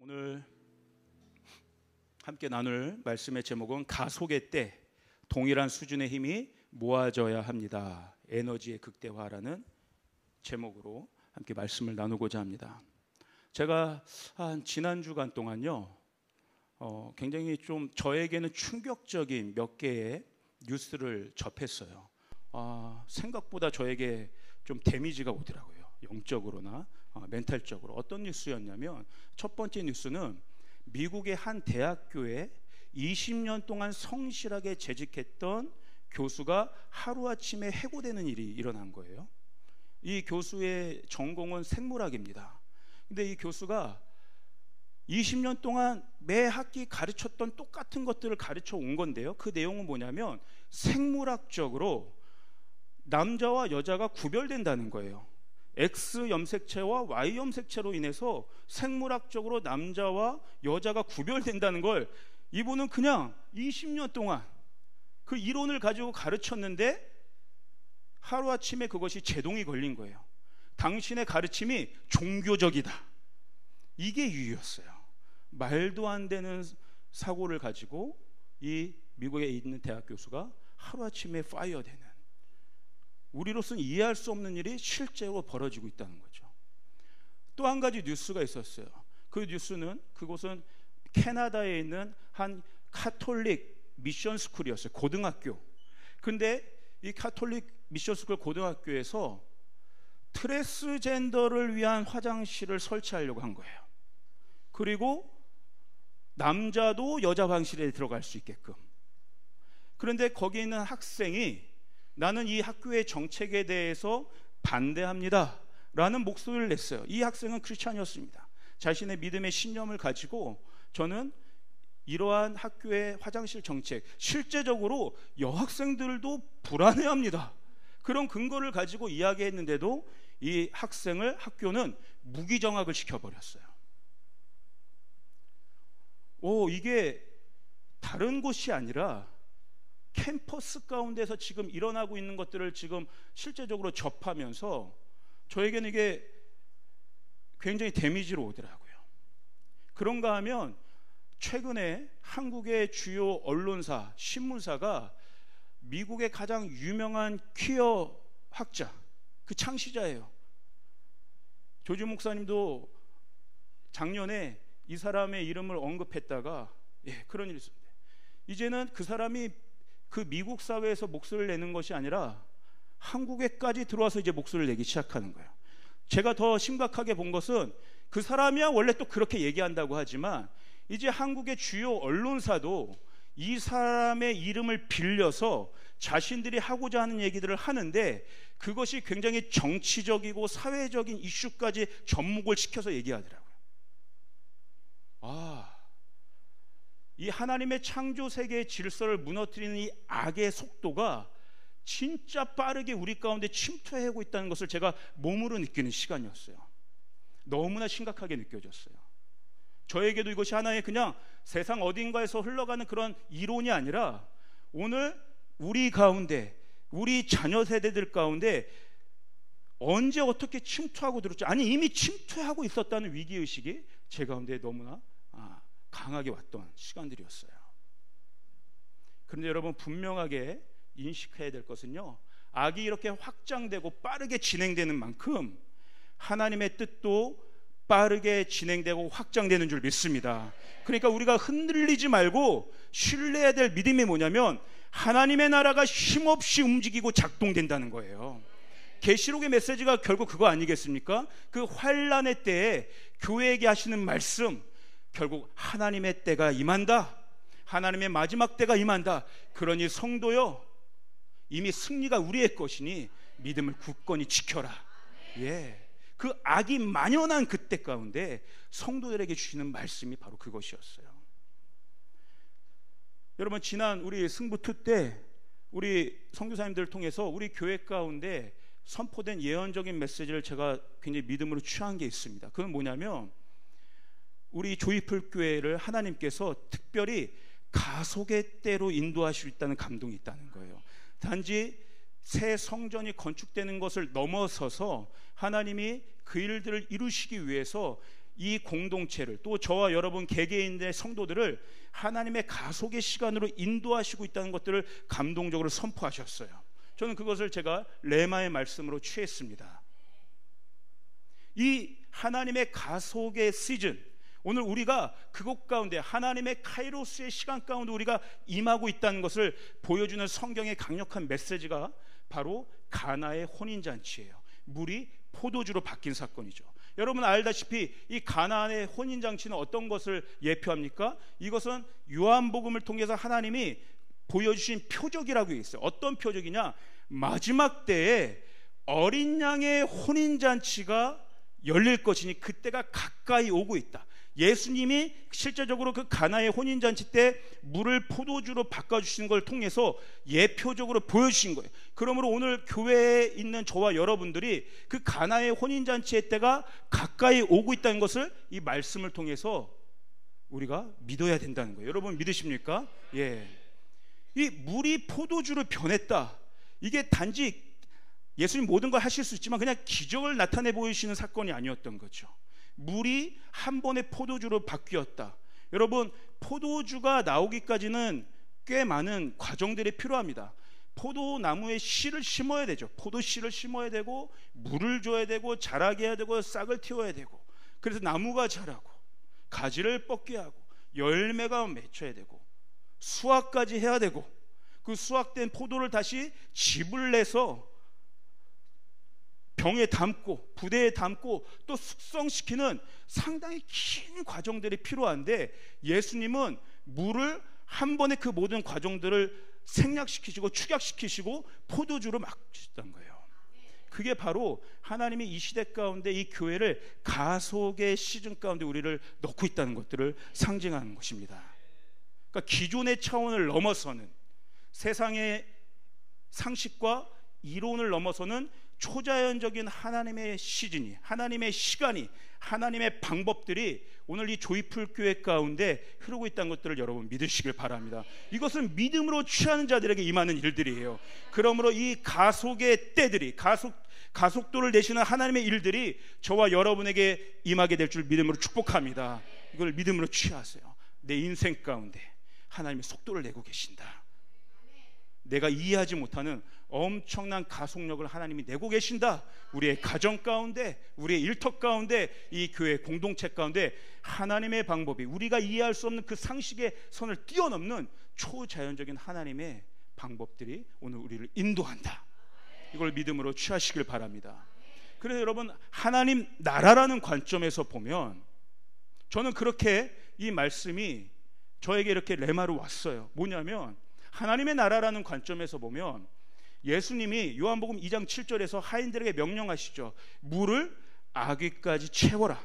오늘 함께 나눌 말씀의 제목은 가속의 때 동일한 수준의 힘이 모아져야 합니다. 에너지의 극대화라는 제목으로 함께 말씀을 나누고자 합니다. 제가 한 지난 주간 동안요 굉장히 좀 저에게는 충격적인 몇 개의 뉴스를 접했어요. 생각보다 저에게 좀 데미지가 오더라고요. 영적으로나 멘탈적으로. 어떤 뉴스였냐면 첫 번째 뉴스는 미국의 한 대학교에 20년 동안 성실하게 재직했던 교수가 하루아침에 해고되는 일이 일어난 거예요. 이 교수의 전공은 생물학입니다. 근데 이 교수가 20년 동안 매 학기 가르쳤던 똑같은 것들을 가르쳐 온 건데요. 그 내용은 뭐냐면 생물학적으로 남자와 여자가 구별된다는 거예요. X 염색체와 Y 염색체로 인해서 생물학적으로 남자와 여자가 구별된다는 걸 이분은 그냥 20년 동안 그 이론을 가지고 가르쳤는데 하루아침에 그것이 제동이 걸린 거예요. 당신의 가르침이 종교적이다. 이게 이유였어요. 말도 안 되는 사고를 가지고 이 미국에 있는 대학 교수가 하루아침에 파이어되는, 우리로서는 이해할 수 없는 일이 실제로 벌어지고 있다는 거죠. 또 한 가지 뉴스가 있었어요. 그 뉴스는 그곳은 캐나다에 있는 한 카톨릭 미션 스쿨이었어요. 고등학교. 근데 이 카톨릭 미션 스쿨 고등학교에서 트랜스젠더를 위한 화장실을 설치하려고 한 거예요. 그리고 남자도 여자 화장실에 들어갈 수 있게끔. 그런데 거기 있는 학생이 나는 이 학교의 정책에 대해서 반대합니다 라는 목소리를 냈어요. 이 학생은 크리스찬이었습니다. 자신의 믿음의 신념을 가지고 저는 이러한 학교의 화장실 정책, 실제적으로 여학생들도 불안해합니다, 그런 근거를 가지고 이야기했는데도 이 학생을 학교는 무기정학을 시켜버렸어요. 이게 다른 곳이 아니라 캠퍼스 가운데서 지금 일어나고 있는 것들을 지금 실제적으로 접하면서 저에게는 이게 굉장히 데미지로 오더라고요. 그런가 하면 최근에 한국의 주요 언론사, 신문사가 미국의 가장 유명한 퀴어 학자, 그 창시자예요. 조지 목사님도 작년에 이 사람의 이름을 언급했다가 그런 일이 있습니다. 이제는 그 사람이 그 미국 사회에서 목소리를 내는 것이 아니라 한국에까지 들어와서 이제 목소리를 내기 시작하는 거예요. 제가 더 심각하게 본 것은 그 사람이야 원래 또 그렇게 얘기한다고 하지만 이제 한국의 주요 언론사도 이 사람의 이름을 빌려서 자신들이 하고자 하는 얘기들을 하는데 그것이 굉장히 정치적이고 사회적인 이슈까지 접목을 시켜서 얘기하더라고요. 이 하나님의 창조 세계의 질서를 무너뜨리는 이 악의 속도가 진짜 빠르게 우리 가운데 침투하고 있다는 것을 제가 몸으로 느끼는 시간이었어요. 너무나 심각하게 느껴졌어요. 저에게도 이것이 하나의 그냥 세상 어딘가에서 흘러가는 그런 이론이 아니라 오늘 우리 가운데, 우리 자녀 세대들 가운데 언제 어떻게 침투하고 들었지, 아니 이미 침투하고 있었다는 위기의식이 제 가운데 너무나 강하게 왔던 시간들이었어요. 그런데 여러분 분명하게 인식해야 될 것은요, 악이 이렇게 확장되고 빠르게 진행되는 만큼 하나님의 뜻도 빠르게 진행되고 확장되는 줄 믿습니다. 그러니까 우리가 흔들리지 말고 신뢰해야 될 믿음이 뭐냐면 하나님의 나라가 쉼없이 움직이고 작동된다는 거예요. 계시록의 메시지가 결국 그거 아니겠습니까? 그 환난의 때에 교회에게 하시는 말씀, 결국 하나님의 때가 임한다, 하나님의 마지막 때가 임한다. 그러니 성도여, 이미 승리가 우리의 것이니 믿음을 굳건히 지켜라. 그 악이 만연한 그때 가운데 성도들에게 주시는 말씀이 바로 그것이었어요. 여러분 지난 우리 승부투 때 우리 선교사님들을 통해서 우리 교회 가운데 선포된 예언적인 메시지를 제가 굉장히 믿음으로 취한 게 있습니다. 그건 뭐냐면 우리 조이풀 교회를 하나님께서 특별히 가속의 때로 인도하실 수 있다는 감동이 있다는 거예요. 단지 새 성전이 건축되는 것을 넘어서서 하나님이 그 일들을 이루시기 위해서 이 공동체를, 또 저와 여러분 개개인의 성도들을 하나님의 가속의 시간으로 인도하시고 있다는 것들을 감동적으로 선포하셨어요. 저는 그것을 제가 레마의 말씀으로 취했습니다. 이 하나님의 가속의 시즌, 오늘 우리가 그곳 가운데 하나님의 카이로스의 시간 가운데 우리가 임하고 있다는 것을 보여주는 성경의 강력한 메시지가 바로 가나의 혼인잔치예요. 물이 포도주로 바뀐 사건이죠. 여러분 알다시피 이 가나안의 혼인잔치는 어떤 것을 예표합니까? 이것은 요한복음을 통해서 하나님이 보여주신 표적이라고 있어요. 어떤 표적이냐? 마지막 때에 어린 양의 혼인잔치가 열릴 것이니 그때가 가까이 오고 있다. 예수님이 실제적으로 그 가나의 혼인잔치 때 물을 포도주로 바꿔주시는 걸 통해서 예표적으로 보여주신 거예요. 그러므로 오늘 교회에 있는 저와 여러분들이 그 가나의 혼인잔치의 때가 가까이 오고 있다는 것을 이 말씀을 통해서 우리가 믿어야 된다는 거예요. 여러분 믿으십니까? 예. 이 물이 포도주로 변했다, 이게 단지 예수님 모든 걸 하실 수 있지만 그냥 기적을 나타내 보이시는 사건이 아니었던 거죠. 물이 한 번에 포도주로 바뀌었다. 여러분, 포도주가 나오기까지는 꽤 많은 과정들이 필요합니다. 포도나무에 씨를 심어야 되죠. 포도씨를 심어야 되고, 물을 줘야 되고, 자라게 해야 되고, 싹을 틔워야 되고, 그래서 나무가 자라고 가지를 뻗게 하고 열매가 맺혀야 되고 수확까지 해야 되고, 그 수확된 포도를 다시 즙을 내서 병에 담고 부대에 담고 또 숙성시키는 상당히 긴 과정들이 필요한데, 예수님은 물을 한 번에 그 모든 과정들을 생략시키시고 축약시키시고 포도주로 막으셨던 거예요. 그게 바로 하나님이 이 시대 가운데 이 교회를 가속의 시즌 가운데 우리를 넣고 있다는 것들을 상징하는 것입니다. 그러니까 기존의 차원을 넘어서는, 세상의 상식과 이론을 넘어서는 초자연적인 하나님의 시즌이, 하나님의 시간이, 하나님의 방법들이 오늘 이 조이풀 교회 가운데 흐르고 있다는 것들을 여러분 믿으시길 바랍니다. 이것은 믿음으로 취하는 자들에게 임하는 일들이에요. 그러므로 이 가속의 때들이, 가속도를 내시는 하나님의 일들이 저와 여러분에게 임하게 될 줄 믿음으로 축복합니다. 이걸 믿음으로 취하세요. 내 인생 가운데 하나님의 속도를 내고 계신다. 내가 이해하지 못하는 엄청난 가속력을 하나님이 내고 계신다. 우리의 가정 가운데, 우리의 일터 가운데, 이 교회 공동체 가운데 하나님의 방법이, 우리가 이해할 수 없는 그 상식의 선을 뛰어넘는 초자연적인 하나님의 방법들이 오늘 우리를 인도한다. 이걸 믿음으로 취하시길 바랍니다. 그래서 여러분, 하나님 나라라는 관점에서 보면 저는 그렇게 이 말씀이 저에게 이렇게 레마로 왔어요. 뭐냐면, 하나님의 나라라는 관점에서 보면 예수님이 요한복음 2장 7절에서 하인들에게 명령하시죠. 물을 아귀까지 채워라.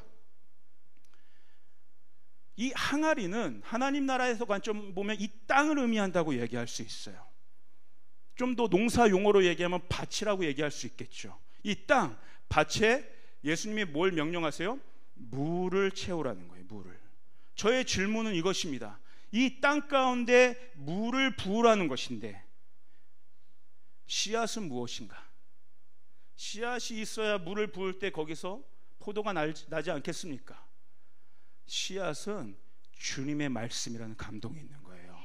이 항아리는 하나님 나라에서 관점 보면 이 땅을 의미한다고 얘기할 수 있어요. 좀 더 농사 용어로 얘기하면 밭이라고 얘기할 수 있겠죠. 이 땅, 밭에 예수님이 뭘 명령하세요? 물을 채우라는 거예요. 물을. 저의 질문은 이것입니다. 이 땅 가운데 물을 부으라는 것인데 씨앗은 무엇인가? 씨앗이 있어야 물을 부을 때 거기서 포도가 나지 않겠습니까? 씨앗은 주님의 말씀이라는 감동이 있는 거예요.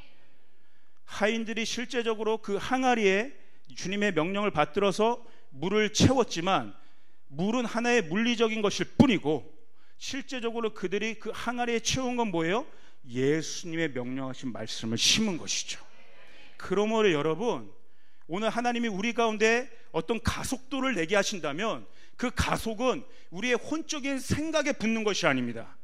하인들이 실제적으로 그 항아리에 주님의 명령을 받들어서 물을 채웠지만 물은 하나의 물리적인 것일 뿐이고, 실제적으로 그들이 그 항아리에 채운 건 뭐예요? 예수님의 명령하신 말씀을 심은 것이죠. 그러므로 여러분, 오늘 하나님이 우리 가운데 어떤 가속도를 내게 하신다면 그 가속은 우리의 혼적인 생각에 붙는 것이 아닙니다.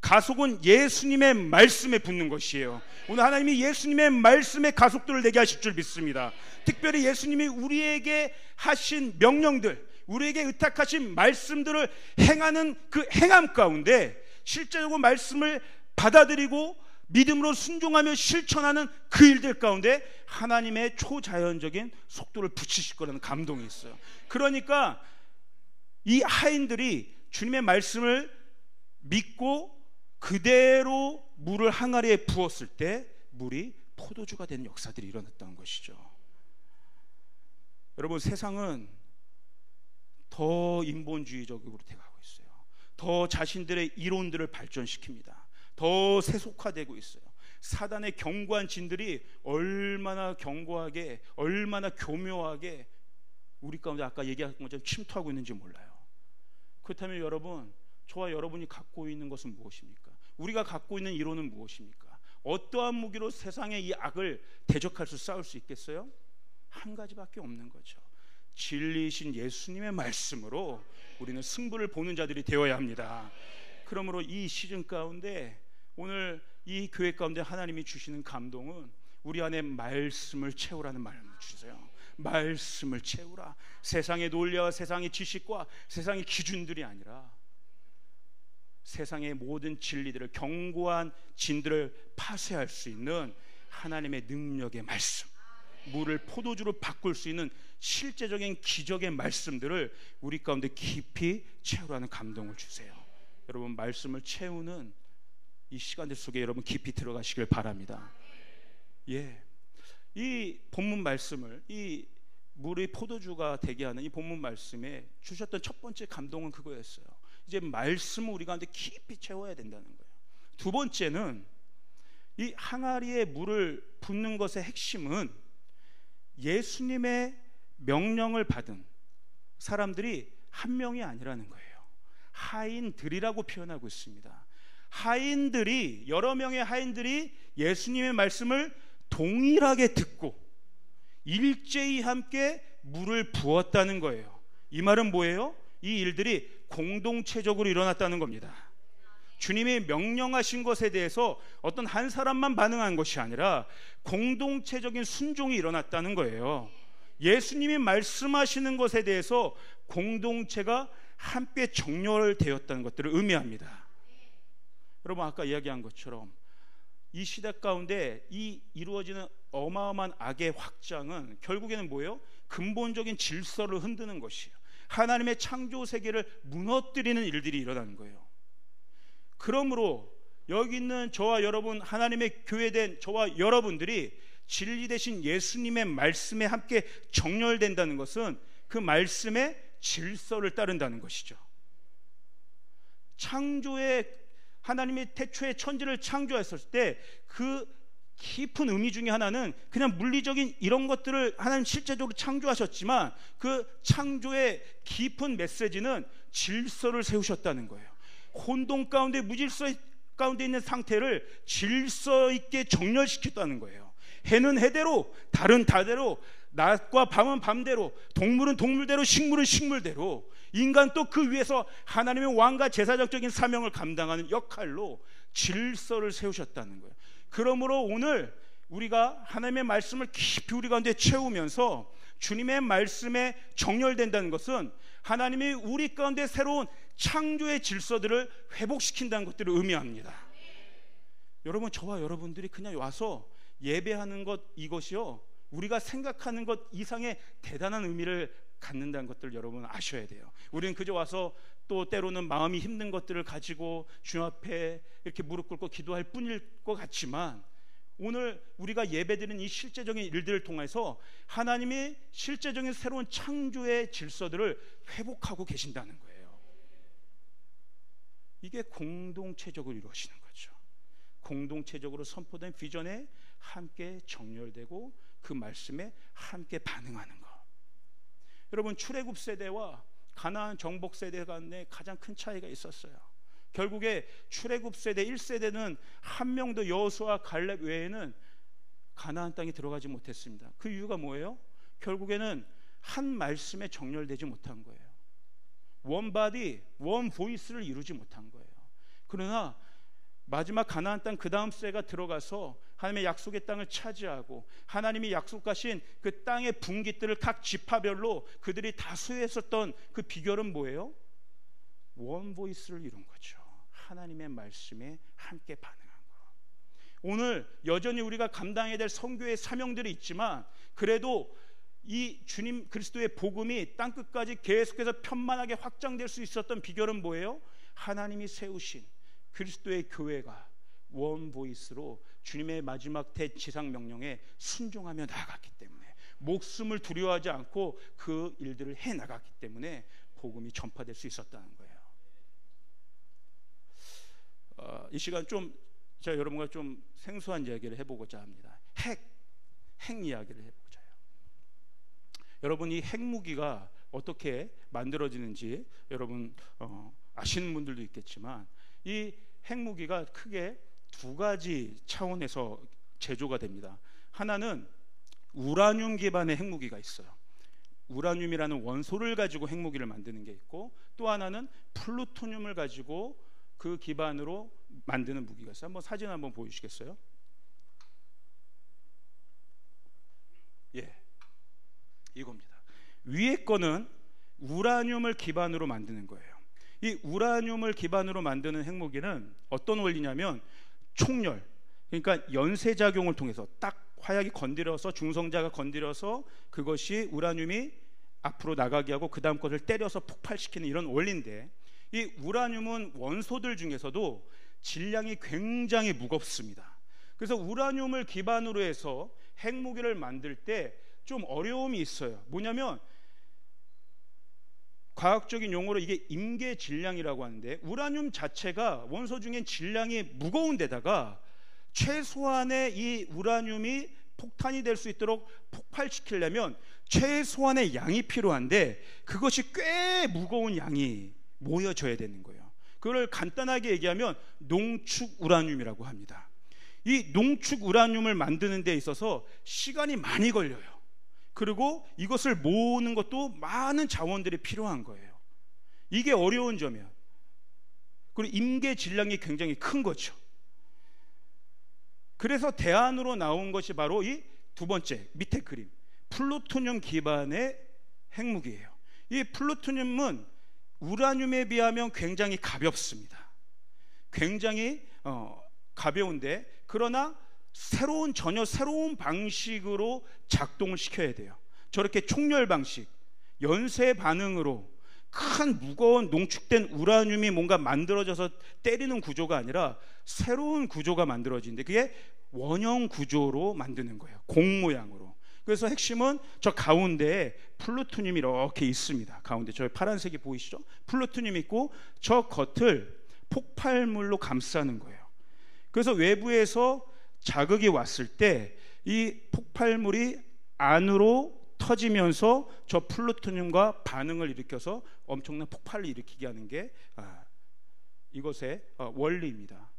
가속은 예수님의 말씀에 붙는 것이에요. 오늘 하나님이 예수님의 말씀에 가속도를 내게 하실 줄 믿습니다. 특별히 예수님이 우리에게 하신 명령들, 우리에게 의탁하신 말씀들을 행하는 그 행함 가운데 실제적으로 말씀을 받아들이고 믿음으로 순종하며 실천하는 그 일들 가운데 하나님의 초자연적인 속도를 붙이실 거라는 감동이 있어요. 그러니까 이 하인들이 주님의 말씀을 믿고 그대로 물을 항아리에 부었을 때 물이 포도주가 되는 역사들이 일어났다는 것이죠. 여러분, 세상은 더 인본주의적으로 돼가고 있어요. 더 자신들의 이론들을 발전시킵니다. 더 세속화되고 있어요. 사단의 견고한 진들이 얼마나 견고하게, 얼마나 교묘하게 우리 가운데 아까 얘기한 것처럼 침투하고 있는지 몰라요. 그렇다면 여러분, 저와 여러분이 갖고 있는 것은 무엇입니까? 우리가 갖고 있는 이론은 무엇입니까? 어떠한 무기로 세상의 이 악을 대적할 수, 싸울 수 있겠어요? 한 가지밖에 없는 거죠. 진리이신 예수님의 말씀으로 우리는 승부를 보는 자들이 되어야 합니다. 그러므로 이 시즌 가운데 오늘 이 교회 가운데 하나님이 주시는 감동은 우리 안에 말씀을 채우라는 말씀을 주세요. 말씀을 채우라. 세상의 논리와 세상의 지식과 세상의 기준들이 아니라 세상의 모든 진리들을, 견고한 진들을 파쇄할 수 있는 하나님의 능력의 말씀, 물을 포도주로 바꿀 수 있는 실제적인 기적의 말씀들을 우리 가운데 깊이 채우라는 감동을 주세요. 여러분, 말씀을 채우는 이 시간들 속에 여러분 깊이 들어가시길 바랍니다. 이 본문 말씀을, 이 물의 포도주가 되게 하는 이 본문 말씀에 주셨던 첫 번째 감동은 그거였어요. 이제 말씀을 우리 가운데 깊이 채워야 된다는 거예요. 두 번째는 이 항아리에 물을 붓는 것의 핵심은 예수님의 명령을 받은 사람들이 한 명이 아니라는 거예요. 하인들이라고 표현하고 있습니다. 하인들이, 여러 명의 하인들이 예수님의 말씀을 동일하게 듣고 일제히 함께 물을 부었다는 거예요. 이 말은 뭐예요? 이 일들이 공동체적으로 일어났다는 겁니다. 주님이 명령하신 것에 대해서 어떤 한 사람만 반응한 것이 아니라 공동체적인 순종이 일어났다는 거예요. 예수님이 말씀하시는 것에 대해서 공동체가 함께 정렬되었다는 것들을 의미합니다. 여러분, 아까 이야기한 것처럼 이 시대 가운데 이 이루어지는 어마어마한 악의 확장은 결국에는 뭐예요? 근본적인 질서를 흔드는 것이에요. 하나님의 창조 세계를 무너뜨리는 일들이 일어나는 거예요. 그러므로 여기 있는 저와 여러분, 하나님의 교회된 저와 여러분들이 진리 되신 예수님의 말씀에 함께 정렬된다는 것은 그 말씀의 질서를 따른다는 것이죠. 창조의, 하나님이 태초에 천지를 창조했을 때 그 깊은 의미 중에 하나는 그냥 물리적인 이런 것들을 하나님 실제적으로 창조하셨지만 그 창조의 깊은 메시지는 질서를 세우셨다는 거예요. 혼돈 가운데, 무질서 가운데 있는 상태를 질서 있게 정렬시켰다는 거예요. 해는 해대로, 달은 달대로, 낮과 밤은 밤대로, 동물은 동물대로, 식물은 식물대로, 인간 또 그 위에서 하나님의 왕과 제사장적인 사명을 감당하는 역할로 질서를 세우셨다는 거예요. 그러므로 오늘 우리가 하나님의 말씀을 깊이 우리 가운데 채우면서 주님의 말씀에 정렬된다는 것은 하나님이 우리 가운데 새로운 창조의 질서들을 회복시킨다는 것들을 의미합니다. 여러분, 저와 여러분들이 그냥 와서 예배하는 것, 이것이요, 우리가 생각하는 것 이상의 대단한 의미를 갖는다는 것들을 여러분 아셔야 돼요. 우리는 그저 와서 또 때로는 마음이 힘든 것들을 가지고 주 앞에 이렇게 무릎 꿇고 기도할 뿐일 것 같지만, 오늘 우리가 예배드리는 이 실제적인 일들을 통해서 하나님이 실제적인 새로운 창조의 질서들을 회복하고 계신다는 거예요. 이게 공동체적으로 이루어지는 거죠. 공동체적으로 선포된 비전에 함께 정렬되고 그 말씀에 함께 반응하는 것. 여러분, 출애굽 세대와 가나안 정복 세대 간에 가장 큰 차이가 있었어요. 결국에 출애굽 세대 1세대는 한 명도 여호수아 갈렙 외에는 가나안 땅에 들어가지 못했습니다. 그 이유가 뭐예요? 결국에는 한 말씀에 정렬되지 못한 거예요. 원 바디, 원 보이스를 이루지 못한 거예요. 그러나 마지막 가나안 땅 그 다음 세대가 들어가서 하나님의 약속의 땅을 차지하고 하나님이 약속하신 그 땅의 분깃들을 각 지파별로 그들이 다 소유했었던 그 비결은 뭐예요? 원 보이스를 이룬 거죠. 하나님의 말씀에 함께 반응한 거. 오늘 여전히 우리가 감당해야 될 선교의 사명들이 있지만, 그래도 이 주님 그리스도의 복음이 땅끝까지 계속해서 편만하게 확장될 수 있었던 비결은 뭐예요? 하나님이 세우신 그리스도의 교회가 원 보이스로 주님의 마지막 대지상 명령에 순종하며 나아갔기 때문에, 목숨을 두려워하지 않고 그 일들을 해 나갔기 때문에 복음이 전파될 수 있었다는 거예요. 이 시간 좀 제가 여러분과 좀 생소한 이야기를 해보고자 합니다. 핵 이야기를 해보고자 해요. 여러분, 이 핵무기가 어떻게 만들어지는지 여러분 아시는 분들도 있겠지만, 이 핵무기가 크게 두 가지 차원에서 제조가 됩니다. 하나는 우라늄 기반의 핵무기가 있어요. 우라늄이라는 원소를 가지고 핵무기를 만드는 게 있고, 또 하나는 플루토늄을 가지고 그 기반으로 만드는 무기가 있어요. 한번 사진 한번 보여주시겠어요? 예, 이겁니다. 위에 거는 우라늄을 기반으로 만드는 거예요. 이 우라늄을 기반으로 만드는 핵무기는 어떤 원리냐면 촉열, 그러니까 연쇄작용을 통해서 딱 화약이 건드려서, 중성자가 건드려서 그것이 우라늄이 앞으로 나가게 하고 그 다음 것을 때려서 폭발시키는 이런 원리인데, 이 우라늄은 원소들 중에서도 질량이 굉장히 무겁습니다. 그래서 우라늄을 기반으로 해서 핵무기를 만들 때 좀 어려움이 있어요. 뭐냐면 과학적인 용어로 이게 임계 질량이라고 하는데, 우라늄 자체가 원소 중엔 질량이 무거운 데다가 최소한의 이 우라늄이 폭탄이 될 수 있도록 폭발시키려면 최소한의 양이 필요한데, 그것이 꽤 무거운 양이 모여져야 되는 거예요. 그걸 간단하게 얘기하면 농축 우라늄이라고 합니다. 이 농축 우라늄을 만드는 데 있어서 시간이 많이 걸려요. 그리고 이것을 모으는 것도 많은 자원들이 필요한 거예요. 이게 어려운 점이에요. 그리고 임계 질량이 굉장히 큰 거죠. 그래서 대안으로 나온 것이 바로 이 두 번째 밑에 그림, 플루토늄 기반의 핵무기예요. 이 플루토늄은 우라늄에 비하면 굉장히 가볍습니다. 굉장히 가벼운데, 그러나 전혀 새로운 방식으로 작동을 시켜야 돼요. 저렇게 촉열 방식, 연쇄 반응으로 큰 무거운 농축된 우라늄이 뭔가 만들어져서 때리는 구조가 아니라 새로운 구조가 만들어지는데, 그게 원형 구조로 만드는 거예요. 공 모양으로. 그래서 핵심은 저 가운데에 플루토늄이 이렇게 있습니다. 가운데 저 파란색이 보이시죠? 플루토늄이 있고 저 겉을 폭발물로 감싸는 거예요. 그래서 외부에서 자극이 왔을 때 이 폭발물이 안으로 터지면서 저 플루토늄과 반응을 일으켜서 엄청난 폭발을 일으키게 하는 게 이것의 원리입니다.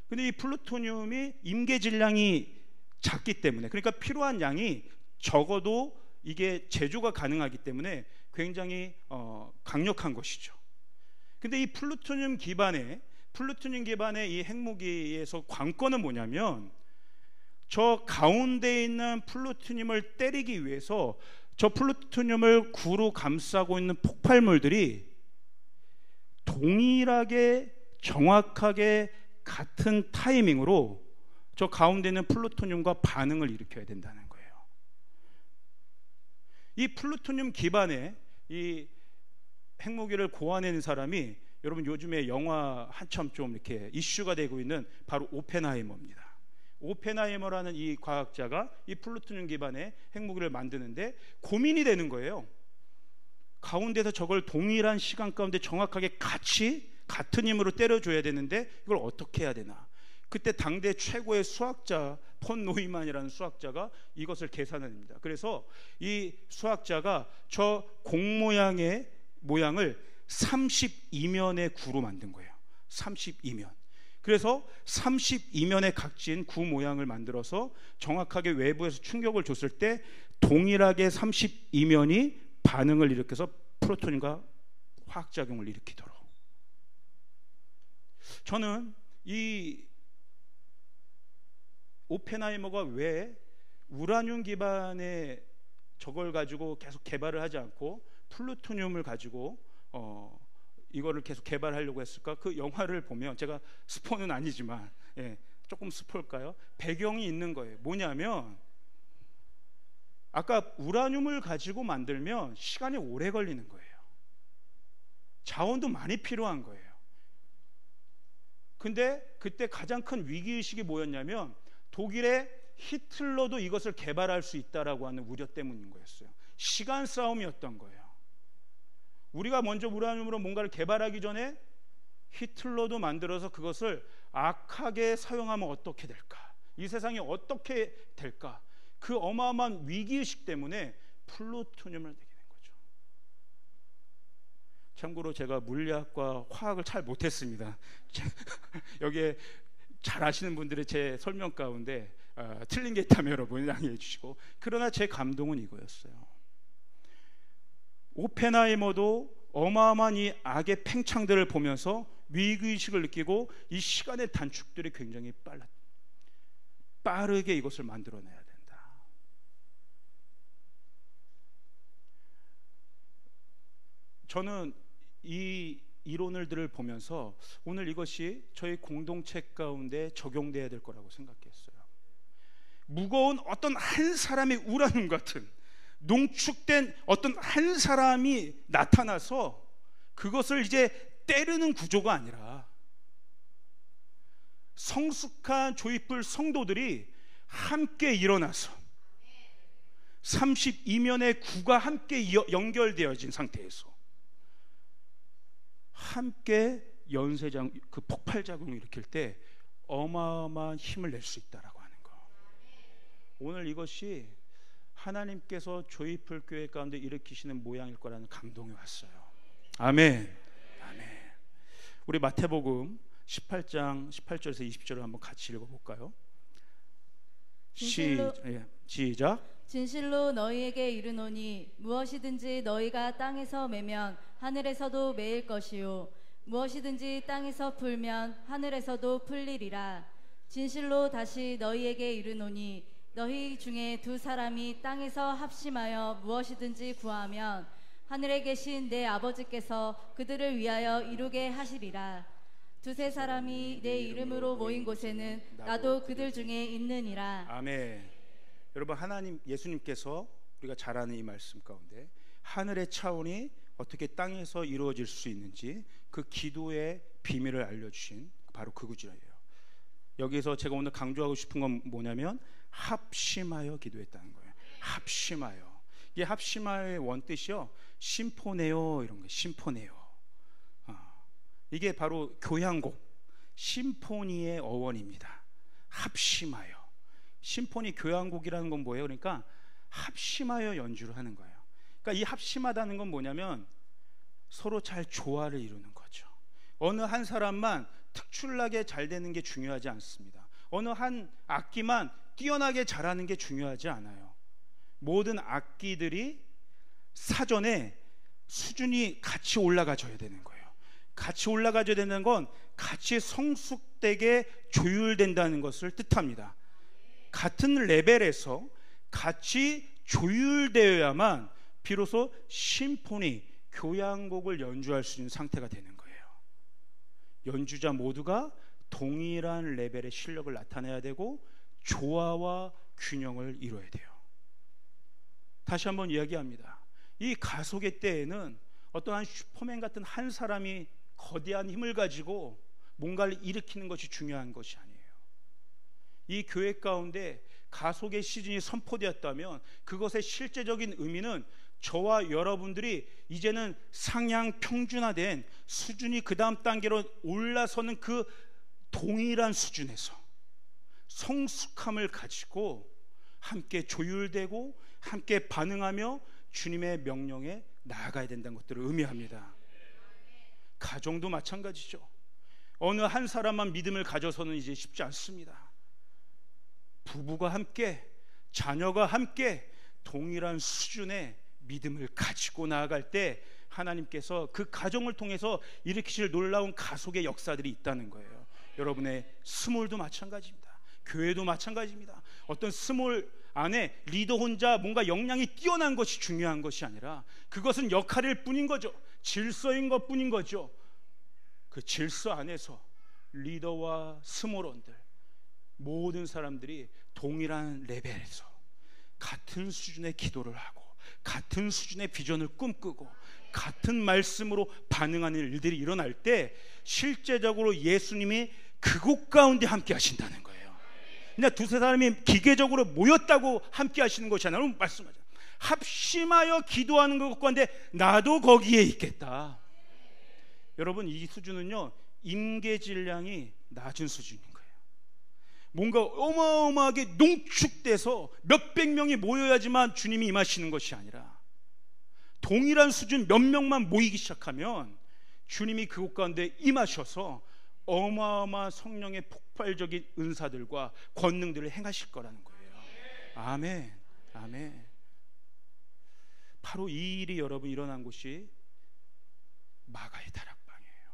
근데 이 플루토늄이 임계 질량이 작기 때문에, 그러니까 필요한 양이 적어도 이게 제조가 가능하기 때문에 굉장히 강력한 것이죠. 근데 이 플루토늄 기반의 이 핵무기에서 관건은 뭐냐면, 저 가운데 있는 플루토늄을 때리기 위해서 저 플루토늄을 구로 감싸고 있는 폭발물들이 동일하게 정확하게 같은 타이밍으로 저 가운데 있는 플루토늄과 반응을 일으켜야 된다는 거예요. 이 플루토늄 기반의 이 핵무기를 고안해낸 사람이, 여러분 요즘에 영화 한참 좀 이렇게 이슈가 되고 있는 바로 오펜하이머입니다. 오펜하이머라는 이 과학자가 이 플루토늄 기반의 핵무기를 만드는데 고민이 되는 거예요. 가운데서 저걸 동일한 시간 가운데 정확하게 같은 힘으로 때려줘야 되는데 이걸 어떻게 해야 되나. 그때 당대 최고의 수학자 폰 노이만이라는 수학자가 이것을 계산합니다. 그래서 이 수학자가 저 공 모양의 모양을 32면의 구로 만든 거예요. 32면. 그래서 32면의 각진 구 모양을 만들어서 정확하게 외부에서 충격을 줬을 때 동일하게 32면이 반응을 일으켜서 프로톤과 화학작용을 일으키도록. 저는 이 오펜하이머가 왜 우라늄 기반의 저걸 가지고 계속 개발을 하지 않고 플루토늄을 가지고 이거를 계속 개발하려고 했을까? 그 영화를 보면, 제가 스포는 아니지만 조금 스포일까요? 배경이 있는 거예요. 뭐냐면 아까 우라늄을 가지고 만들면 시간이 오래 걸리는 거예요. 자원도 많이 필요한 거예요. 근데 그때 가장 큰 위기의식이 뭐였냐면 독일의 히틀러도 이것을 개발할 수 있다라고 하는 우려 때문인 거였어요. 시간 싸움이었던 거예요. 우리가 먼저 우라늄으로 뭔가를 개발하기 전에 히틀러도 만들어서 그것을 악하게 사용하면 어떻게 될까? 이 세상이 어떻게 될까? 그 어마어마한 위기의식 때문에 플루토늄을 내게 된 거죠. 참고로 제가 물리학과 화학을 잘 못했습니다. 여기에 잘 아시는 분들의 제 설명 가운데 틀린 게 있다면 여러분 양해해 주시고, 그러나 제 감동은 이거였어요. 오펜하이머도 어마어마한 이 악의 팽창들을 보면서 위기의식을 느끼고 이 시간의 단축들이 굉장히 빠르게 이것을 만들어내야 된다. 저는 이 이론들을 보면서 오늘 이것이 저희 공동체 가운데 적용돼야 될 거라고 생각했어요. 무거운 어떤 한 사람의 우라늄 같은 농축된 어떤 한 사람이 나타나서 그것을 이제 때리는 구조가 아니라 성숙한 조이풀 성도들이 함께 일어나서 32면의 구가 함께 연결되어진 상태에서 함께 연쇄작 그 폭발작용을 일으킬 때 어마어마한 힘을 낼 수 있다라고 하는 거. 오늘 이것이 하나님께서 조이풀 교회 가운데 일으키시는 모양일 거라는 감동이 왔어요. 아멘. 아멘. 우리 마태복음 18장 18절에서 20절을 한번 같이 읽어볼까요? 시작. 진실로 너희에게 이르노니 무엇이든지 너희가 땅에서 매면 하늘에서도 매일 것이요 무엇이든지 땅에서 풀면 하늘에서도 풀리리라. 진실로 다시 너희에게 이르노니 너희 중에 두 사람이 땅에서 합심하여 무엇이든지 구하면 하늘에 계신 내 아버지께서 그들을 위하여 이루게 하시리라. 두세 사람이 내 이름으로 모인 곳에는 나도 그들 중에 있느니라. 아멘. 여러분, 하나님 예수님께서 우리가 잘 아는 이 말씀 가운데 하늘의 차원이 어떻게 땅에서 이루어질 수 있는지 그 기도의 비밀을 알려주신 바로 그 구절이에요. 여기서 제가 오늘 강조하고 싶은 건 뭐냐면 합심하여 기도했다는 거예요. 합심하여. 이게 합심하여의 원뜻이요, 심포네오 이런 거예요. 심포네오. 이게 바로 교향곡 심포니의 어원입니다. 합심하여. 심포니 교향곡이라는 건 뭐예요? 그러니까 합심하여 연주를 하는 거예요. 그러니까 이 합심하다는 건 뭐냐면 서로 잘 조화를 이루는 거죠. 어느 한 사람만 특출나게 잘 되는 게 중요하지 않습니다. 어느 한 악기만 뛰어나게 잘하는 게 중요하지 않아요. 모든 악기들이 사전에 수준이 같이 올라가줘야 되는 거예요. 같이 올라가줘야 되는 건 같이 성숙되게 조율된다는 것을 뜻합니다. 같은 레벨에서 같이 조율되어야만 비로소 심포니, 교향곡을 연주할 수 있는 상태가 되는 거예요. 연주자 모두가 동일한 레벨의 실력을 나타내야 되고 조화와 균형을 이루어야 돼요. 다시 한번 이야기합니다. 이 가속의 때에는 어떠한 슈퍼맨 같은 한 사람이 거대한 힘을 가지고 뭔가를 일으키는 것이 중요한 것이 아니에요. 이 교회 가운데 가속의 시즌이 선포되었다면 그것의 실제적인 의미는 저와 여러분들이 이제는 상향 평준화된 수준이 그 다음 단계로 올라서는 그 동일한 수준에서 성숙함을 가지고 함께 조율되고 함께 반응하며 주님의 명령에 나아가야 된다는 것들을 의미합니다. 가정도 마찬가지죠. 어느 한 사람만 믿음을 가져서는 이제 쉽지 않습니다. 부부가 함께, 자녀가 함께 동일한 수준의 믿음을 가지고 나아갈 때 하나님께서 그 가정을 통해서 일으키실 놀라운 가속의 역사들이 있다는 거예요. 여러분의 스몰도 마찬가지입니다. 교회도 마찬가지입니다. 어떤 스몰 안에 리더 혼자 뭔가 역량이 뛰어난 것이 중요한 것이 아니라 그것은 역할일 뿐인 거죠. 질서인 것 뿐인 거죠. 그 질서 안에서 리더와 스몰원들 모든 사람들이 동일한 레벨에서 같은 수준의 기도를 하고 같은 수준의 비전을 꿈꾸고 같은 말씀으로 반응하는 일들이 일어날 때 실제적으로 예수님이 그곳 가운데 함께 하신다는 거예요. 그냥 두세 사람이 기계적으로 모였다고 함께 하시는 것이 아니라 말씀하잖아요. 합심하여 기도하는 것 가운데 나도 거기에 있겠다. 여러분, 이 수준은요 임계 질량이 낮은 수준인 거예요. 뭔가 어마어마하게 농축돼서 몇백 명이 모여야지만 주님이 임하시는 것이 아니라 동일한 수준 몇 명만 모이기 시작하면 주님이 그곳 가운데 임하셔서 어마어마한 성령의 폭발적인 은사들과 권능들을 행하실 거라는 거예요. 아멘, 아멘. 바로 이 일이 여러분 일어난 곳이 마가의 다락방이에요.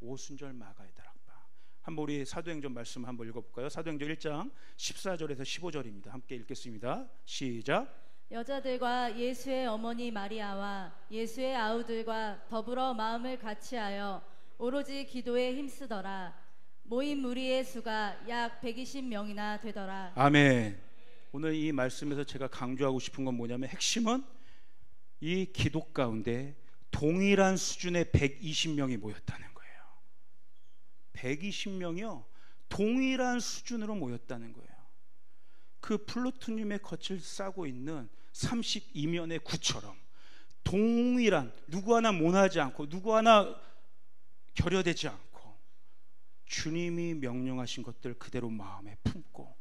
오순절 마가의 다락방. 한번 우리 사도행전 말씀 한번 읽어볼까요? 사도행전 1장 14절에서 15절입니다. 함께 읽겠습니다. 시작. 여자들과 예수의 어머니 마리아와 예수의 아우들과 더불어 마음을 같이하여 오로지 기도에 힘쓰더라. 모인 무리의 수가 약 120명이나 되더라. 아멘. 오늘 이 말씀에서 제가 강조하고 싶은 건 뭐냐면 핵심은 이 기도 가운데 동일한 수준의 120명이 모였다는 거예요. 120명이요 동일한 수준으로 모였다는 거예요. 그 플루토늄의 겉을 싸고 있는 32면의 구처럼 동일한, 누구 하나 모나지 않고 누구 하나 결여되지 않고 주님이 명령하신 것들 그대로 마음에 품고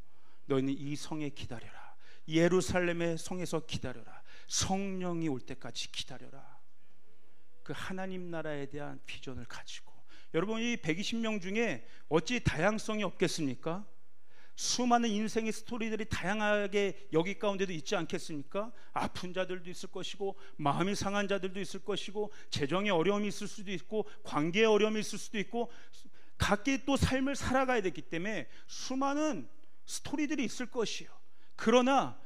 너희는 이 성에 기다려라. 예루살렘의 성에서 기다려라. 성령이 올 때까지 기다려라. 그 하나님 나라에 대한 비전을 가지고, 여러분 이 120명 중에 어찌 다양성이 없겠습니까? 수많은 인생의 스토리들이 다양하게 여기 가운데도 있지 않겠습니까? 아픈 자들도 있을 것이고 마음이 상한 자들도 있을 것이고 재정의 어려움이 있을 수도 있고 관계의 어려움이 있을 수도 있고 각기 또 삶을 살아가야 되기 때문에 수많은 스토리들이 있을 것이요. 그러나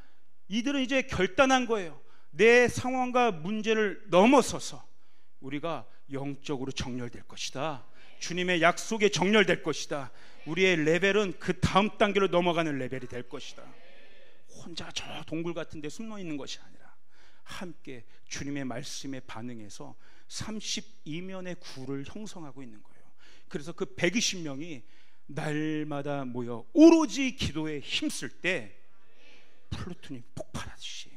이들은 이제 결단한 거예요. 내 상황과 문제를 넘어서서 우리가 영적으로 정렬될 것이다. 주님의 약속에 정렬될 것이다. 우리의 레벨은 그 다음 단계로 넘어가는 레벨이 될 것이다. 혼자 저 동굴 같은 데 숨어 있는 것이 아니라 함께 주님의 말씀에 반응해서 32면의 구를 형성하고 있는 거예요. 그래서 그 120명이 날마다 모여 오로지 기도에 힘쓸 때 플루토늄이 폭발하듯이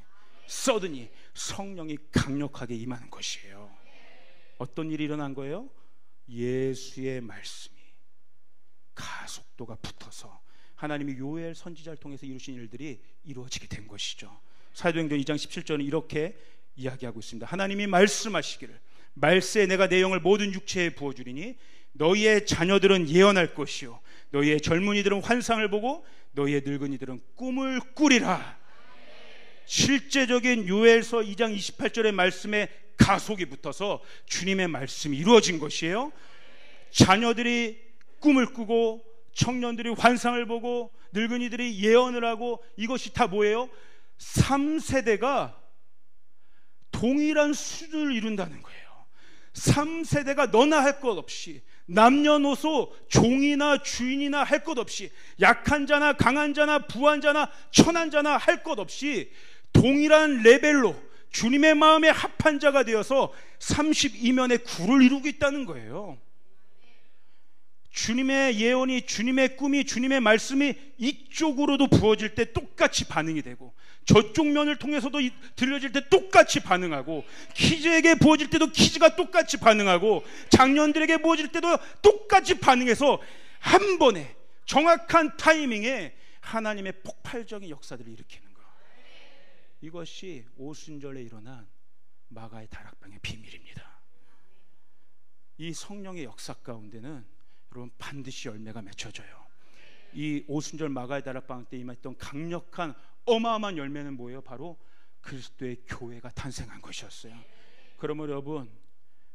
서든이 성령이 강력하게 임하는 것이에요. 어떤 일이 일어난 거예요? 예수의 말씀이 가속도가 붙어서 하나님이 요엘 선지자를 통해서 이루신 일들이 이루어지게 된 것이죠. 사도행전 2장 17절은 이렇게 이야기하고 있습니다. 하나님이 말씀하시기를 말세에 내가 내 영을 모든 육체에 부어주리니 너희의 자녀들은 예언할 것이요 너희의 젊은이들은 환상을 보고 너희의 늙은이들은 꿈을 꾸리라. 실제적인 요엘서 2장 28절의 말씀에 가속이 붙어서 주님의 말씀이 이루어진 것이에요. 자녀들이 꿈을 꾸고 청년들이 환상을 보고 늙은이들이 예언을 하고 이것이 다 뭐예요? 3세대가 동일한 수준을 이룬다는 거예요. 3세대가 너나 할 것 없이 남녀노소 종이나 주인이나 할 것 없이 약한 자나 강한 자나 부한 자나 천한 자나 할 것 없이 동일한 레벨로 주님의 마음에 합한 자가 되어서 32면의 구를 이루고 있다는 거예요. 주님의 예언이, 주님의 꿈이, 주님의 말씀이 이쪽으로도 부어질 때 똑같이 반응이 되고 저쪽 면을 통해서도 들려질 때 똑같이 반응하고 키즈에게 부어질 때도 키즈가 똑같이 반응하고 장년들에게 부어질 때도 똑같이 반응해서 한 번에 정확한 타이밍에 하나님의 폭발적인 역사들을 일으키는 것. 이것이 오순절에 일어난 마가의 다락방의 비밀입니다. 이 성령의 역사 가운데는 여러분 반드시 열매가 맺혀져요. 이 오순절 마가의 다락방 때 임했던 강력한 어마어마한 열매는 뭐예요? 바로 그리스도의 교회가 탄생한 것이었어요. 그러면 여러분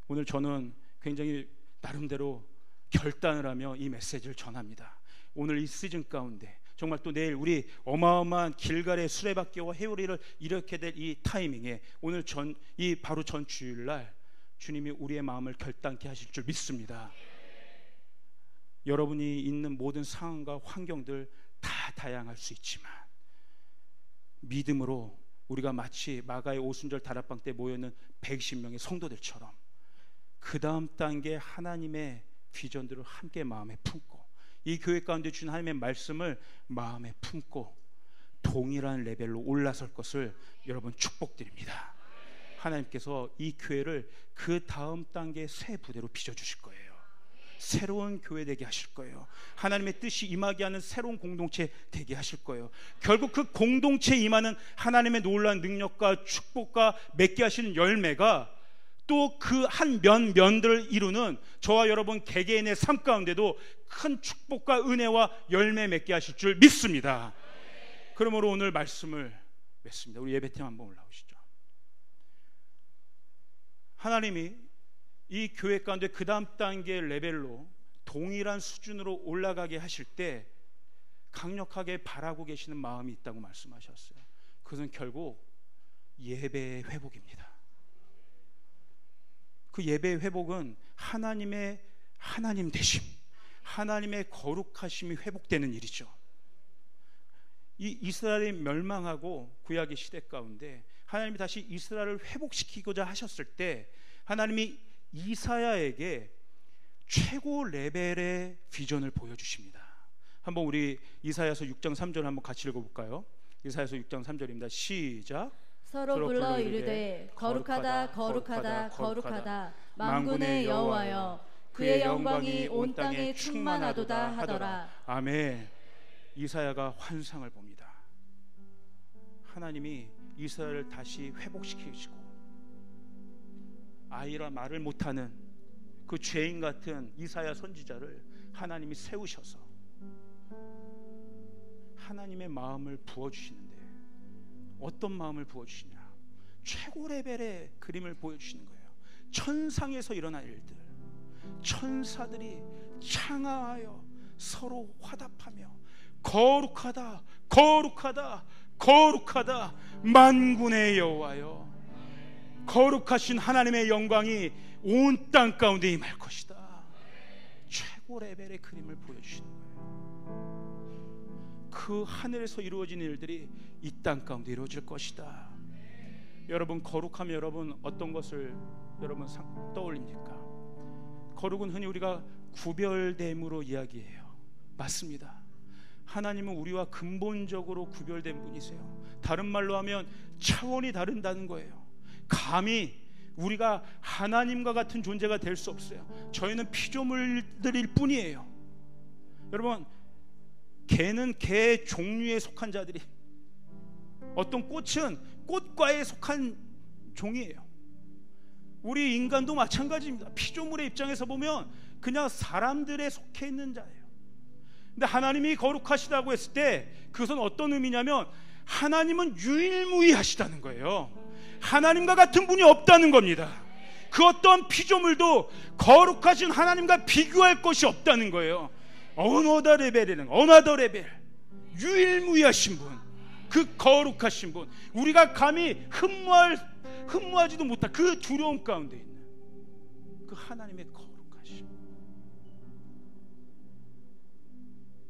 오늘 저는 굉장히 나름대로 결단을 하며 이 메시지를 전합니다. 오늘 이 시즌 가운데 정말 또 내일 우리 어마어마한 길갈의 수레바퀴와 회오리를 일으켜야 될 이 타이밍에 오늘 이 바로 전 주일날 주님이 우리의 마음을 결단케 하실 줄 믿습니다. 여러분이 있는 모든 상황과 환경들 다 다양할 수 있지만 믿음으로 우리가 마치 마가의 오순절 다락방 때 모여있는 120명의 성도들처럼 그 다음 단계 하나님의 비전들을 함께 마음에 품고 이 교회 가운데 주신 하나님의 말씀을 마음에 품고 동일한 레벨로 올라설 것을 여러분 축복드립니다. 하나님께서 이 교회를 그 다음 단계의 새 부대로 빚어주실 거예요. 새로운 교회 되게 하실 거예요. 하나님의 뜻이 임하게 하는 새로운 공동체 되게 하실 거예요. 결국 그 공동체에 임하는 하나님의 놀라운 능력과 축복과 맺게 하시는 열매가 또 그 한 면들을 이루는 저와 여러분 개개인의 삶 가운데도 큰 축복과 은혜와 열매 맺게 하실 줄 믿습니다. 그러므로 오늘 말씀을 맺습니다. 우리 예배팀 한번 올라오시죠. 하나님이 이 교회 가운데 그 다음 단계 레벨로 동일한 수준으로 올라가게 하실 때 강력하게 바라고 계시는 마음이 있다고 말씀하셨어요. 그것은 결국 예배의 회복입니다. 그 예배의 회복은 하나님의 하나님 되심, 하나님의 거룩하심이 회복되는 일이죠. 이 이스라엘이 멸망하고 구약의 시대 가운데 하나님이 다시 이스라엘을 회복시키고자 하셨을 때 하나님이 이사야에게 최고 레벨의 비전을 보여주십니다. 한번 우리 이사야서 6장 3절 한번 같이 읽어볼까요? 이사야서 6장 3절입니다. 시작. 서로 불러 이르되 거룩하다 거룩하다 거룩하다 만군의 여호와여 그의 영광이 온 땅에 충만하도다 하더라. 아멘. 이사야가 환상을 봅니다. 하나님이 이스라엘을 다시 회복시키시고 아이라 말을 못하는 그 죄인 같은 이사야 선지자를 하나님이 세우셔서 하나님의 마음을 부어주시는데 어떤 마음을 부어주시냐? 최고 레벨의 그림을 보여주시는 거예요. 천상에서 일어난 일들, 천사들이 창하하여 서로 화답하며 거룩하다 거룩하다 거룩하다 만군의 여호와여, 거룩하신 하나님의 영광이 온 땅 가운데 임할 것이다. 최고 레벨의 그림을 보여주시는 거예요. 그 하늘에서 이루어진 일들이 이 땅 가운데 이루어질 것이다. 여러분, 거룩하면 여러분 어떤 것을 여러분 떠올립니까? 거룩은 흔히 우리가 구별됨으로 이야기해요. 맞습니다. 하나님은 우리와 근본적으로 구별된 분이세요. 다른 말로 하면 차원이 다른다는 거예요. 감히 우리가 하나님과 같은 존재가 될 수 없어요. 저희는 피조물들일 뿐이에요. 여러분, 개는 개 종류에 속한 자들이, 어떤 꽃은 꽃과에 속한 종이에요. 우리 인간도 마찬가지입니다. 피조물의 입장에서 보면 그냥 사람들에 속해 있는 자예요. 근데 하나님이 거룩하시다고 했을 때 그것은 어떤 의미냐면 하나님은 유일무이하시다는 거예요. 하나님과 같은 분이 없다는 겁니다. 그 어떤 피조물도 거룩하신 하나님과 비교할 것이 없다는 거예요. 어너더 레벨에는 어너더 레벨, 유일무이하신 분, 그 거룩하신 분, 우리가 감히 흠모하지도 못할 그 두려움 가운데 있는 그 하나님의 거룩하심.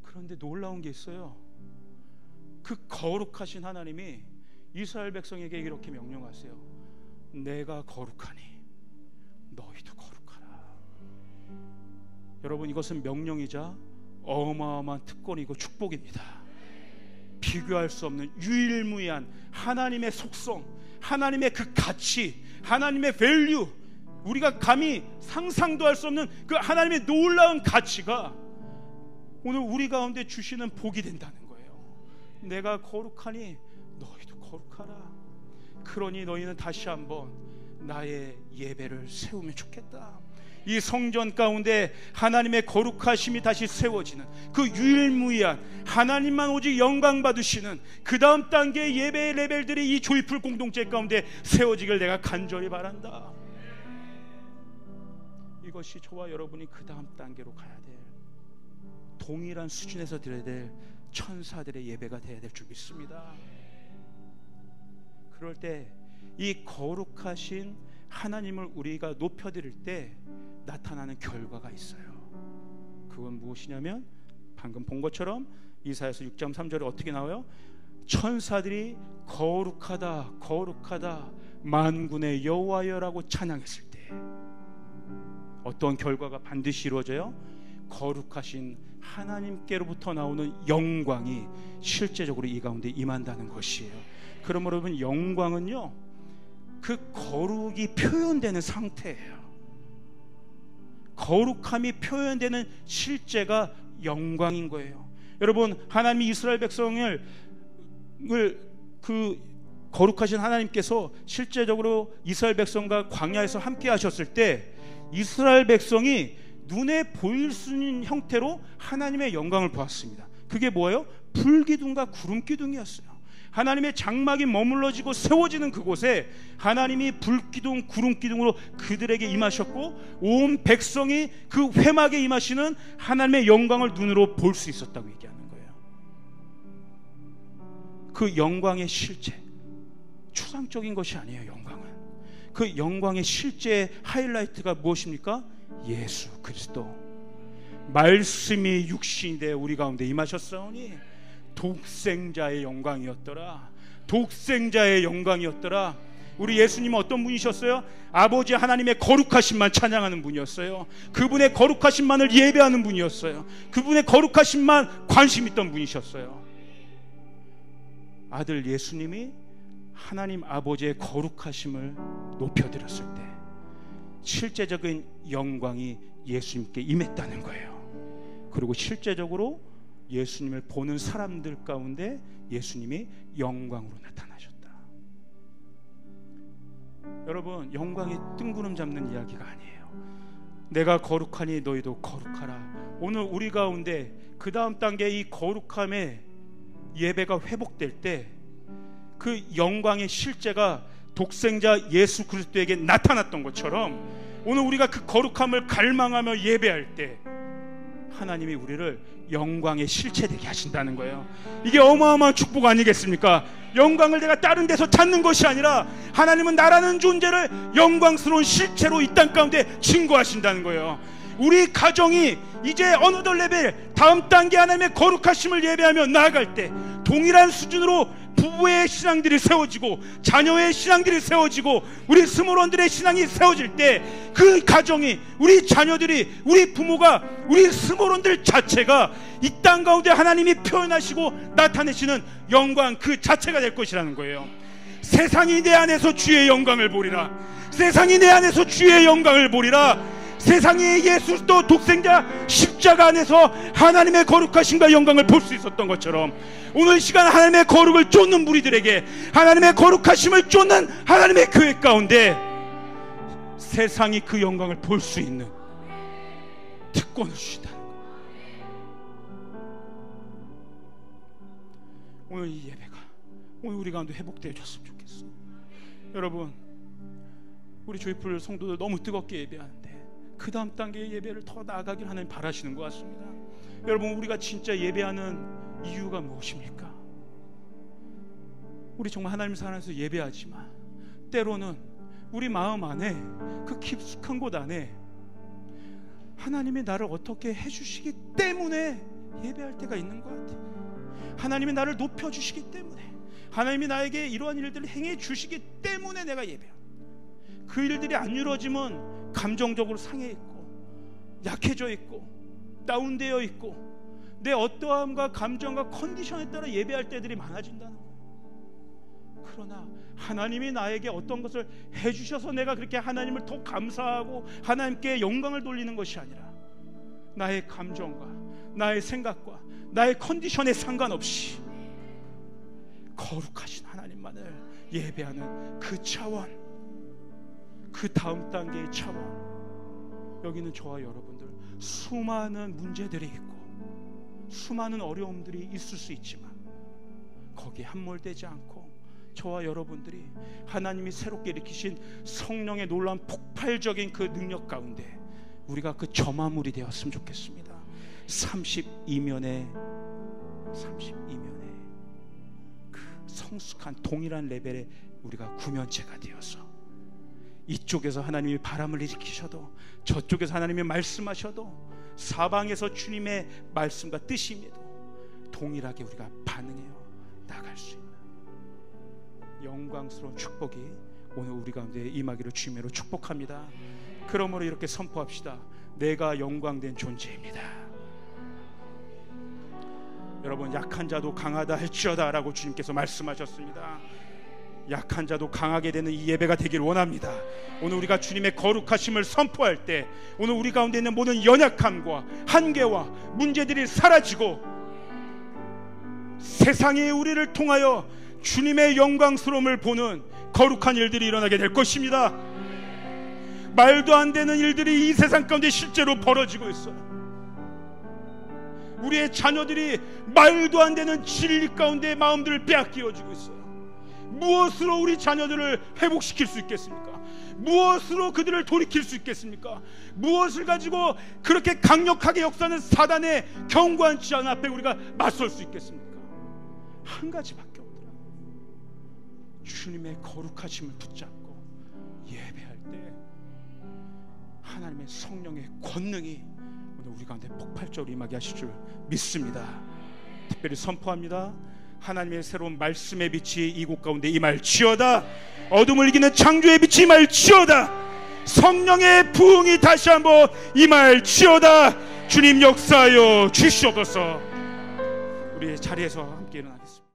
그런데 놀라운 게 있어요. 그 거룩하신 하나님이 이스라엘 백성에게 이렇게 명령하세요. 내가 거룩하니 너희도 거룩하라. 여러분, 이것은 명령이자 어마어마한 특권이고 축복입니다. 비교할 수 없는 유일무이한 하나님의 속성, 하나님의 그 가치, 하나님의 밸류, 우리가 감히 상상도 할 수 없는 그 하나님의 놀라운 가치가 오늘 우리 가운데 주시는 복이 된다는 거예요. 내가 거룩하니 너희도 거룩하라. 그러니 너희는 다시 한번 나의 예배를 세우면 좋겠다. 이 성전 가운데 하나님의 거룩하심이 다시 세워지는 그 유일무이한 하나님만 오직 영광 받으시는 그 다음 단계의 예배의 레벨들이 이 조이풀 공동체 가운데 세워지길 내가 간절히 바란다. 이것이 저와 여러분이 그 다음 단계로 가야 될, 동일한 수준에서 드려야 될 천사들의 예배가 되어야 될 줄 믿습니다. 그럴 때 이 거룩하신 하나님을 우리가 높여드릴 때 나타나는 결과가 있어요. 그건 무엇이냐면 방금 본 것처럼 이사야서 6장 3절에 어떻게 나와요? 천사들이 거룩하다 거룩하다 만군의 여호와여라고 찬양했을 때 어떤 결과가 반드시 이루어져요? 거룩하신 하나님께로부터 나오는 영광이 실제적으로 이 가운데 임한다는 것이에요. 그러므로 여러분, 영광은요, 그 거룩이 표현되는 상태예요. 거룩함이 표현되는 실제가 영광인 거예요. 여러분, 하나님이 이스라엘 백성을 그 거룩하신 하나님께서 실제적으로 이스라엘 백성과 광야에서 함께 하셨을 때 이스라엘 백성이 눈에 보일 수 있는 형태로 하나님의 영광을 보았습니다. 그게 뭐예요? 불기둥과 구름기둥이었어요. 하나님의 장막이 머물러지고 세워지는 그곳에 하나님이 불기둥 구름기둥으로 그들에게 임하셨고 온 백성이 그 회막에 임하시는 하나님의 영광을 눈으로 볼 수 있었다고 얘기하는 거예요. 그 영광의 실제, 추상적인 것이 아니에요. 영광은 그 영광의 실제 하이라이트가 무엇입니까? 예수 그리스도. 말씀이 육신이 되어 우리 가운데 임하셨사오니 독생자의 영광이었더라. 독생자의 영광이었더라. 우리 예수님은 어떤 분이셨어요? 아버지 하나님의 거룩하심만 찬양하는 분이었어요. 그분의 거룩하심만을 예배하는 분이었어요. 그분의 거룩하심만 관심 있던 분이셨어요. 아들 예수님이 하나님 아버지의 거룩하심을 높여드렸을 때 실제적인 영광이 예수님께 임했다는 거예요. 그리고 실제적으로 예수님을 보는 사람들 가운데 예수님이 영광으로 나타나셨다. 여러분, 영광이 뜬구름 잡는 이야기가 아니에요. 내가 거룩하니 너희도 거룩하라. 오늘 우리 가운데 그 다음 단계 이 거룩함의 예배가 회복될 때 그 영광의 실제가 독생자 예수 그리스도에게 나타났던 것처럼 오늘 우리가 그 거룩함을 갈망하며 예배할 때 하나님이 우리를 영광의 실체되게 하신다는 거예요. 이게 어마어마한 축복 아니겠습니까? 영광을 내가 다른 데서 찾는 것이 아니라 하나님은 나라는 존재를 영광스러운 실체로 이 땅 가운데 증거하신다는 거예요. 우리 가정이 이제 어느 더 레벨 다음 단계 하나님의 거룩하심을 예배하며 나아갈 때 동일한 수준으로 부부의 신앙들이 세워지고 자녀의 신앙들이 세워지고 우리 스몰원들의 신앙이 세워질 때 그 가정이, 우리 자녀들이, 우리 부모가, 우리 스몰원들 자체가 이 땅 가운데 하나님이 표현하시고 나타내시는 영광 그 자체가 될 것이라는 거예요. 세상이 내 안에서 주의 영광을 보리라. 세상이 내 안에서 주의 영광을 보리라. 세상이 예수 그리스도 독생자 십자가 안에서 하나님의 거룩하심과 영광을 볼 수 있었던 것처럼 오늘 시간 하나님의 거룩을 쫓는 무리들에게 하나님의 거룩하심을 쫓는 하나님의 교회 가운데 세상이 그 영광을 볼 수 있는 특권을 주신다는 거예요. 오늘 이 예배가 오늘 우리 가운데 회복되어졌으면 좋겠어요. 여러분, 우리 조이풀 성도들 너무 뜨겁게 예배하는데 그 다음 단계의 예배를 더 나아가길 하나님 바라시는 것 같습니다. 여러분, 우리가 진짜 예배하는 이유가 무엇입니까? 우리 정말 하나님 사랑해서 예배하지만 때로는 우리 마음 안에 그 깊숙한 곳 안에 하나님이 나를 어떻게 해주시기 때문에 예배할 때가 있는 것 같아요. 하나님이 나를 높여주시기 때문에, 하나님이 나에게 이러한 일들을 행해 주시기 때문에 내가 예배합니다. 그 일들이 안 이루어지면 감정적으로 상해 있고 약해져 있고 다운되어 있고 내 어떠함과 감정과 컨디션에 따라 예배할 때들이 많아진다는 거예요. 그러나 하나님이 나에게 어떤 것을 해주셔서 내가 그렇게 하나님을 더 감사하고 하나님께 영광을 돌리는 것이 아니라 나의 감정과 나의 생각과 나의 컨디션에 상관없이 거룩하신 하나님만을 예배하는 그 차원, 그 다음 단계의 차원. 여기는 저와 여러분들 수많은 문제들이 있고 수많은 어려움들이 있을 수 있지만 거기에 함몰되지 않고 저와 여러분들이 하나님이 새롭게 일으키신 성령의 놀라운 폭발적인 그 능력 가운데 우리가 그 점화물이 되었으면 좋겠습니다. 32면의 그 성숙한 동일한 레벨의 우리가 구면체가 되어서 이쪽에서 하나님이 바람을 일으키셔도 저쪽에서 하나님이 말씀하셔도 사방에서 주님의 말씀과 뜻임에도 동일하게 우리가 반응해요 나갈 수 있는 영광스러운 축복이 오늘 우리 가운데 임하기를 주님으로 축복합니다. 그러므로 이렇게 선포합시다. 내가 영광된 존재입니다. 여러분, 약한 자도 강하다 할지어다 라고 주님께서 말씀하셨습니다. 약한 자도 강하게 되는 이 예배가 되길 원합니다. 오늘 우리가 주님의 거룩하심을 선포할 때 오늘 우리 가운데 있는 모든 연약함과 한계와 문제들이 사라지고 세상에 우리를 통하여 주님의 영광스러움을 보는 거룩한 일들이 일어나게 될 것입니다. 말도 안 되는 일들이 이 세상 가운데 실제로 벌어지고 있어요. 우리의 자녀들이 말도 안 되는 진리 가운데 마음들을 빼앗기어지고 있어요. 무엇으로 우리 자녀들을 회복시킬 수 있겠습니까? 무엇으로 그들을 돌이킬 수 있겠습니까? 무엇을 가지고 그렇게 강력하게 역사하는 사단의 견고한 지향 앞에 우리가 맞설 수 있겠습니까? 한 가지밖에 없더라. 주님의 거룩하심을 붙잡고 예배할 때 하나님의 성령의 권능이 오늘 우리 가운데 폭발적으로 임하게 하실 줄 믿습니다. 특별히 선포합니다. 하나님의 새로운 말씀의 빛이 이곳 가운데 임할지어다. 어둠을 이기는 창조의 빛이 임할지어다. 성령의 부흥이 다시 한번 임할지어다. 주님 역사하여 주시옵소서. 우리의 자리에서 함께 일어나겠습니다.